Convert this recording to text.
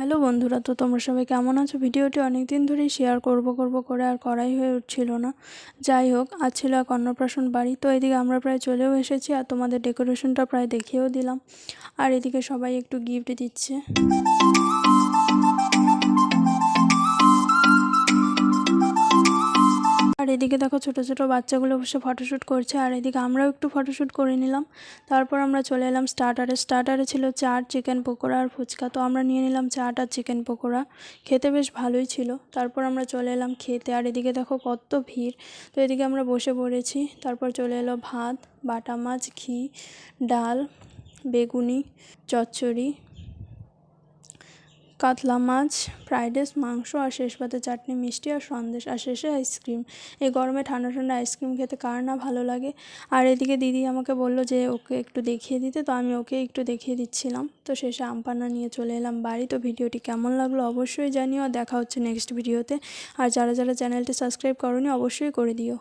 Hello বন্ধুরা, তো তোমরা সবাই কেমন আছো? ভিডিওটি অনেক দিন ধরেই শেয়ার করব করে আর করাই হয়ে উঠছিল না। যাই হোক, আজ ছিল এক অন্নপ্রাশন বাড়ি, তো এদিকে আমরা প্রায় চলেও এসেছি আর তোমাদের ডেকোরেশনটা প্রায় দেখিয়েও দিলাম। আর এদিকে সবাই একটু গিফট দিচ্ছে। আর এদিকে দেখো ছোট ছোট বাচ্চাগুলো বসে ফটোশ্যুট করছে, আর এদিকে আমরাও একটু ফটোশ্যুট করে নিলাম। তারপর আমরা চলে এলাম স্টার্টারে ছিল চাট, চিকেন পকোড়া আর ফুচকা। তো আমরা নিয়ে নিলাম চাট আর চিকেন পকোড়া, খেতে বেশ ভালোই ছিল। তারপর আমরা চলে এলাম খেতে, আর এদিকে দেখো কত ভিড়। তো এদিকে আমরা বসে পড়েছি। তারপর চলে এলো ভাত, বাটা মাছ, ঘি, ডাল, বেগুনি, চচ্চড়ি, কাতলা মাছ, ফ্রাইড রাইস, মাংস আর শেষ পাতে চাটনি, মিষ্টি আর সন্দেশ আর শেষে আইসক্রিম। এই গরমে ঠান্ডা ঠান্ডা আইসক্রিম খেতে কার না ভালো লাগে। আর এদিকে দিদি আমাকে বলল যে ওকে একটু দেখিয়ে দিতে, তো আমি ওকে একটু দেখিয়ে দিচ্ছিলাম। তো শেষে আমপান্না নিয়ে চলে এলাম বাড়ি। তো ভিডিওটি কেমন লাগলো অবশ্যই জানিও, আর দেখা হচ্ছে নেক্সট ভিডিওতে। আর যারা যারা চ্যানেলটি সাবস্ক্রাইব করোনি অবশ্যই করে দিও।